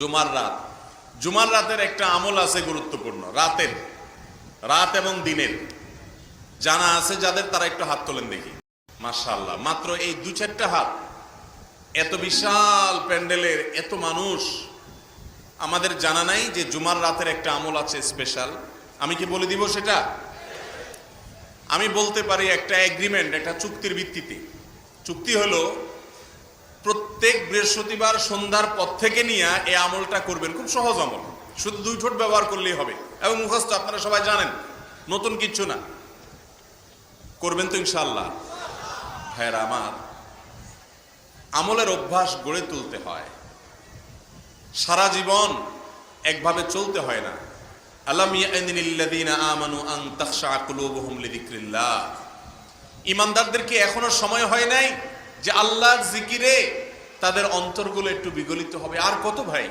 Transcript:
জুমার রাত, জুমার রাতের একটা আমল আছে গুরুত্বপূর্ণ। রাত এবং দিনের জানা আছে যাদের, তারা একটু হাত তোলেন দেখি। মাশাআল্লাহ, মাত্র এই দু চারটা হাত। এত বিশাল প্যান্ডেলের এত মানুষ, আমাদের জানা নাই যে জুমার রাতের একটা আমল আছে স্পেশাল। আমি কি বলে দিব সেটা? আমি বলতে পারি একটা এগ্রিমেন্ট, একটা চুক্তির ভিত্তিতে। চুক্তি হলো প্রত্যেক বৃহস্পতিবার সন্ধ্যার পর থেকে নিয়ে এই আমলটা করবেন। খুব সহজ আমল, শুধু দুই ঠোঁট ব্যবহার করলেই হবে এবং মুখস্থ, আপনারা সবাই জানেন, নতুন কিচ্ছু না। করবেন তো ইনশাআল্লাহ? ভাইরা আমার, আমলের অভ্যাস গড়ে তুলতে হয়, সারা জীবন একভাবে চলতে হয় না। আলাম ইয়ানিল্লাযীনা আমানু আন তাখশা কুলুবুহুম লিযিকরিল্লাহ। ঈমানদারদের কি এখনো সময় হয় নাই যে আল্লাহর জিকিরে তাদের অন্তরগুলো একটু বিগলিত হবে? আর কত ভাই,